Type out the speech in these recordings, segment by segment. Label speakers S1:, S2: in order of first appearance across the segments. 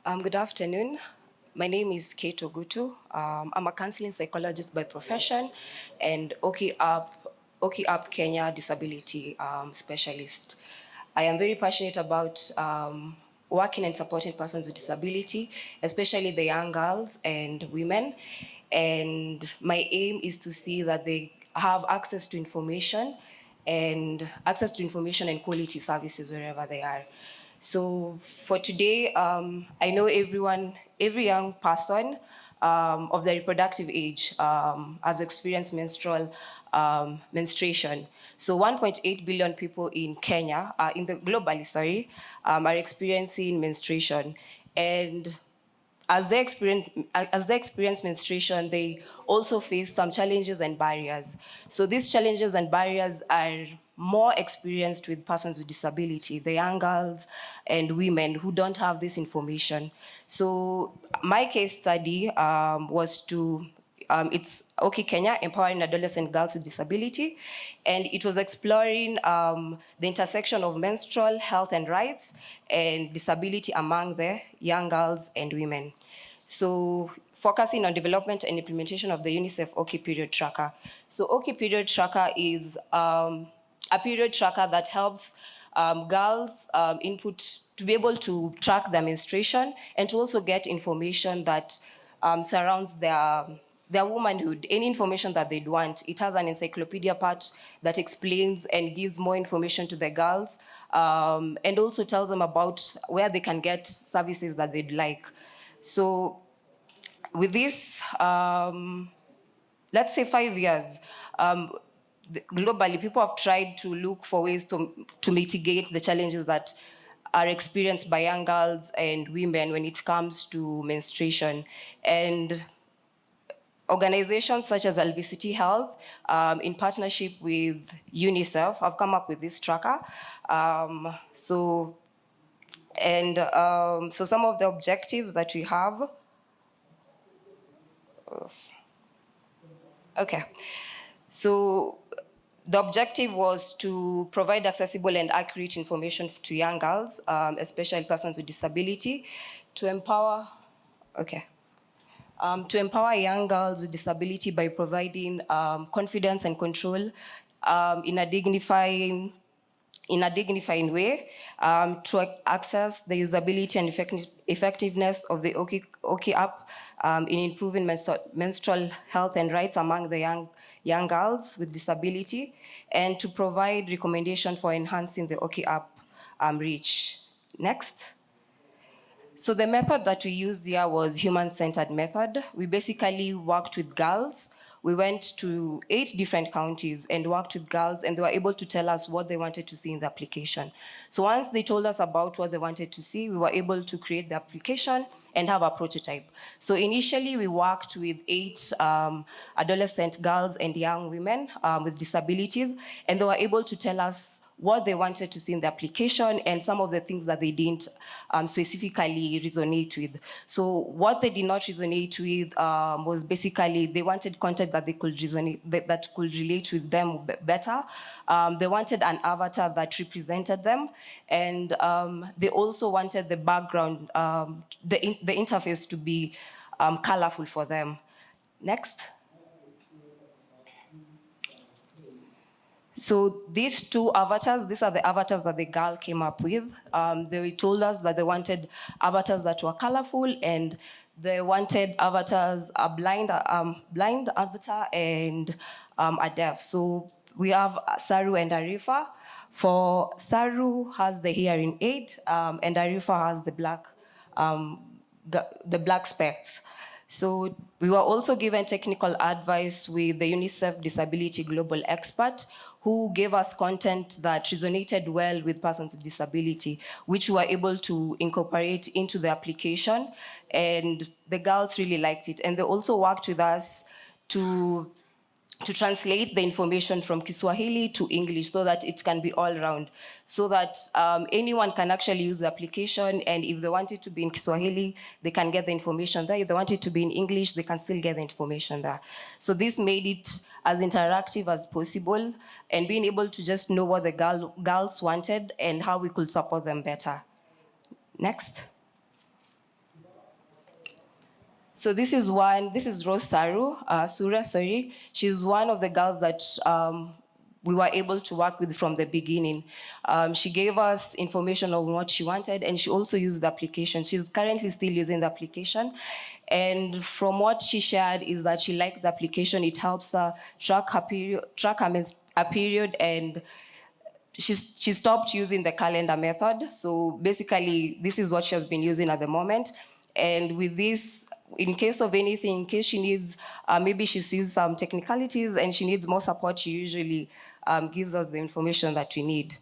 S1: Good afternoon. My name is Kate Ogutu. I'm a counseling psychologist by profession and OKI Kenya disability specialist. I am very passionate about working and supporting persons with disability, especially the young girls and women. And my aim is to see that they have access to information and quality services wherever they are. So for today, I know every young person of the reproductive age has experienced menstruation. So 1.8 billion people in Kenya, globally, are experiencing menstruation. And as they experience menstruation, they also face some challenges and barriers. So these challenges and barriers are more experienced with persons with disability, the young girls and women who don't have this information. So my case study it's OK Kenya, Empowering Adolescent Girls with Disability. And it was exploring the intersection of menstrual health and rights and disability among the young girls and women. So focusing on development and implementation of the UNICEF OK Period Tracker. So OK Period Tracker is a period tracker that helps girls input to be able to track their menstruation and to also get information that surrounds their womanhood, any information that they'd want. It has an encyclopedia part that explains and gives more information to the girls and also tells them about where they can get services that they'd like. So with this, let's say 5 years, globally, people have tried to look for ways to mitigate the challenges that are experienced by young girls and women when it comes to menstruation. And organizations such as LVCT Health, in partnership with UNICEF, have come up with this tracker. So some of the objectives that we have. Okay. So the objective was to provide accessible and accurate information to young girls, especially persons with disability, to empower young girls with disability by providing confidence and control in a dignified way to access the usability and effectiveness of the OK app in improving menstrual health and rights among the young girls with disability, and to provide recommendation for enhancing the OK app reach. Next. So the method that we used here was human-centered method. We basically worked with girls. We went to 8 different counties and worked with girls, and they were able to tell us what they wanted to see in the application. So once they told us about what they wanted to see, we were able to create the application and have a prototype. So initially, we worked with 8 adolescent girls and young women with disabilities, and they were able to tell us what they wanted to see in the application and some of the things that they didn't specifically resonate with. So what they did not resonate with was basically they wanted content that they could that could relate with them better. They wanted an avatar that represented them, and they also wanted the background, the interface to be colorful for them. Next. So these 2 avatars, these are the avatars that the girl came up with. They told us that they wanted avatars that were colorful, and they wanted avatars, a blind avatar and a deaf. So we have Saru and Arifa. For Saru has the hearing aid, and Arifa has the black specs. So we were also given technical advice with the UNICEF Disability Global Expert, who gave us content that resonated well with persons with disability, which we were able to incorporate into the application. And the girls really liked it. And they also worked with us to translate the information from Kiswahili to English so that it can be all round, so that anyone can actually use the application, and if they want it to be in Kiswahili, they can get the information there. If they want it to be in English, they can still get the information there. So this made it as interactive as possible, and being able to just know what the girls wanted and how we could support them better. Next. So this is Rose Sura, sorry. She's one of the girls that we were able to work with from the beginning. She gave us information on what she wanted, and she also used the application. She's currently still using the application. And from what she shared is that she liked the application. It helps her track her period, and she stopped using the calendar method. So basically, this is what she has been using at the moment. And with this, in case of anything, in case she needs, maybe she sees some technicalities and she needs more support, she usually gives us the information that we need.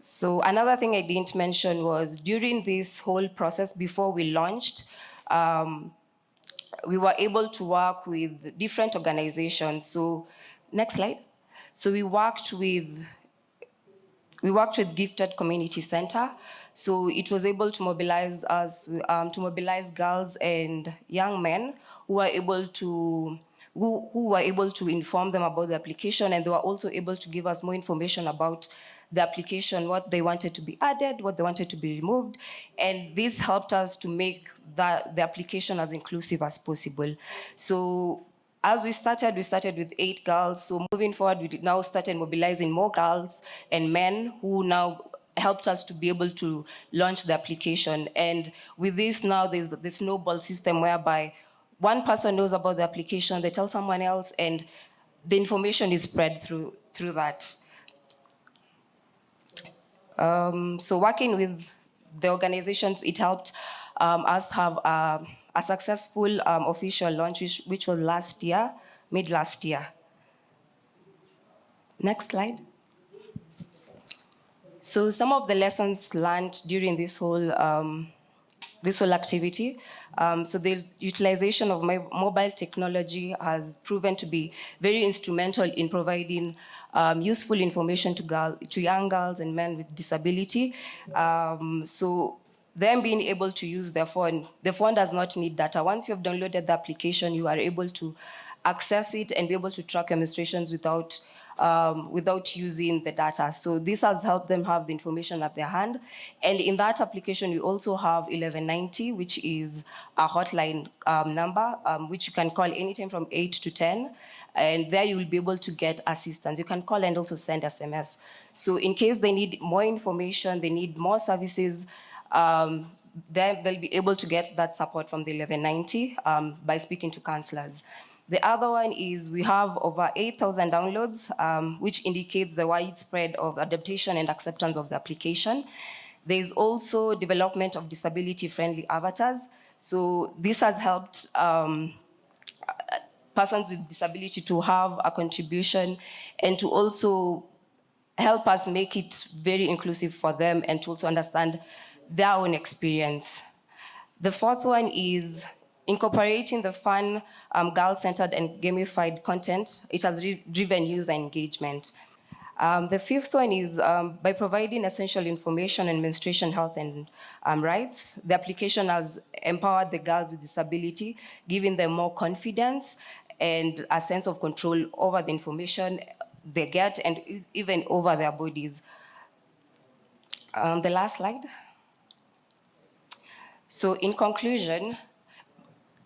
S1: So another thing I didn't mention was during this whole process before we launched, we were able to work with different organizations. So next slide. So we worked with Gifted Community Center. So it was able to mobilize us, to mobilize girls and young men who were able to inform them about the application, and they were also able to give us more information about the application, what they wanted to be added, what they wanted to be removed. And this helped us to make the application as inclusive as possible. So as we started with 8 girls. So moving forward, we now started mobilizing more girls and men who now helped us to be able to launch the application. And with this now, there's the snowball system whereby one person knows about the application, they tell someone else, and the information is spread through that. So working with the organizations, it helped us have a successful official launch, which was mid last year. Next slide. So some of the lessons learned during this whole activity. So the utilization of mobile technology has proven to be very instrumental in providing useful information to young girls and men with disability. So them being able to use the phone does not need data. Once you have downloaded the application, you are able to access it and be able to track your menstruations without using the data. So this has helped them have the information at their hand. And in that application, we also have 1190, which is a hotline number, which you can call anytime from 8 to 10. And there you will be able to get assistance. You can call and also send SMS. So in case they need more information, they need more services, they'll be able to get that support from the 1190 by speaking to counselors. The other one is we have over 8,000 downloads, which indicates the widespread of adaptation and acceptance of the application. There's also development of disability-friendly avatars. So this has helped persons with disability to have a contribution and to also help us make it very inclusive for them and to also understand their own experience. The fourth one is incorporating the fun, girl-centered and gamified content. It has driven user engagement. The fifth one is by providing essential information on menstruation health and rights. The application has empowered the girls with disability, giving them more confidence and a sense of control over the information they get and even over their bodies. The last slide. So in conclusion,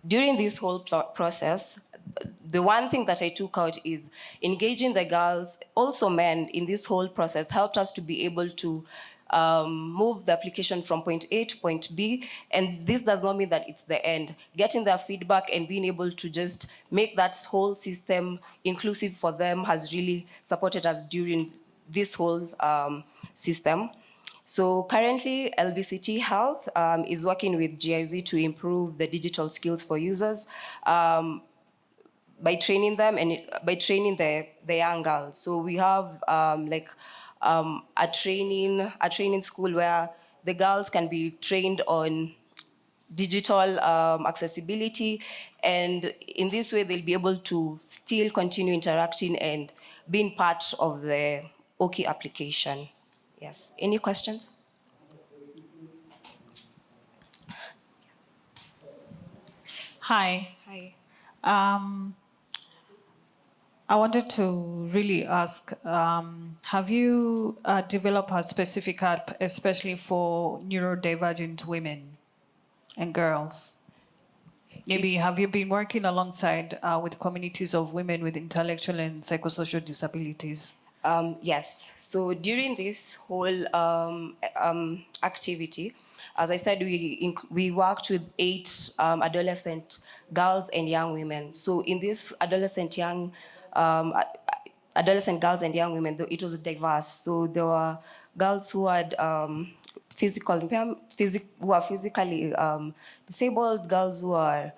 S1: during this whole process, the one thing that I took out is engaging the girls, also men, in this whole process helped us to be able to move the application from point A to point B. And this does not mean that it's the end. Getting their feedback and being able to just make that whole system inclusive for them has really supported us during this whole system. So currently, LVCT Health is working with GIZ to improve the digital skills for users by training them and by training the young girls. So we have a training school where the girls can be trained on digital accessibility, and in this way they'll be able to still continue interacting and being part of the OKI application. Yes. Any questions?
S2: Hi.
S1: Hi.
S2: I wanted to really ask, have you developed a specific app, especially for neurodivergent women and girls? Maybe have you been working alongside with communities of women with intellectual and psychosocial disabilities?
S1: Yes. So during this whole activity, as I said, we worked with 8 adolescent girls and young women. So in this um, adolescent girls and young women, it was diverse. So there were girls who had physical impairment, who are physically disabled, girls who are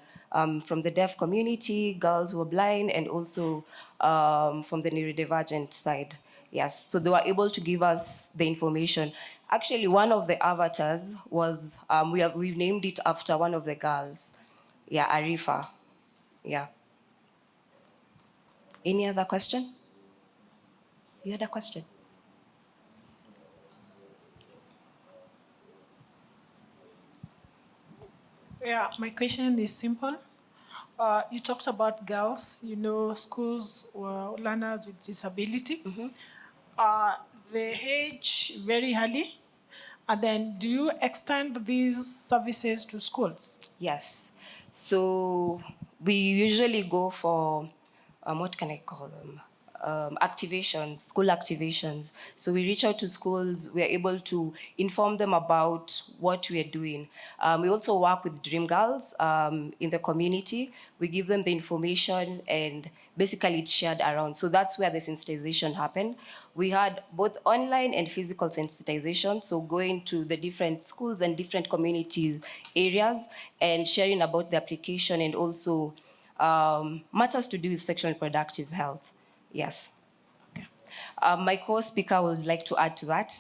S1: from the deaf community, girls who are blind, and also from the neurodivergent side. Yes, so they were able to give us the information. Actually, one of the avatars was, we've named it after one of the girls. Yeah, Arifa. Yeah. Any other question? You had a question?
S3: Yeah, my question is simple. You talked about girls, schools, learners with disability. They age very early. And then do you extend these services to schools?
S1: Yes. So we usually go for, what can I call them? Activations, school activations. So we reach out to schools, we're able to inform them about what we are doing. We also work with Dream Girls in the community. We give them the information and basically it's shared around. So that's where the sensitization happened. We had both online and physical sensitization, so going to the different schools and different community areas and sharing about the application and also matters to do with sexual and reproductive health. Yes.
S3: Okay.
S1: My co-speaker would like to add to that.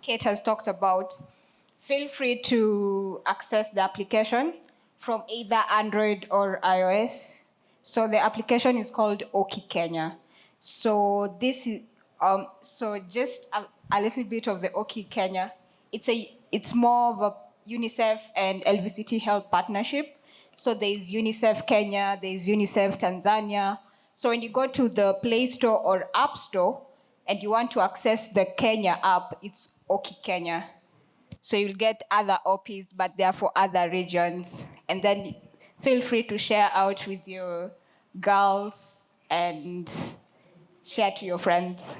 S4: Kate has talked about, feel free to access the application from either Android or iOS. So the application is called Oki Kenya. So this is so just a little bit of the Oki Kenya. It's more of a UNICEF and LVCT Health partnership. So there is UNICEF Kenya, there is UNICEF Tanzania. So when you go to the Play Store or App Store, and you want to access the Kenya app, it's Oki Kenya. So you'll get other OPs, but they're for other regions. And then feel free to share out with your girls and share to your friends.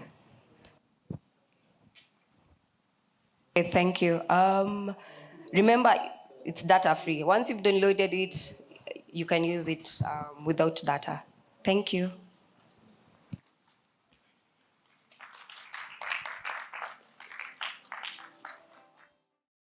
S1: Okay, thank you. Remember, it's data free. Once you've downloaded it, you can use it without data. Thank you.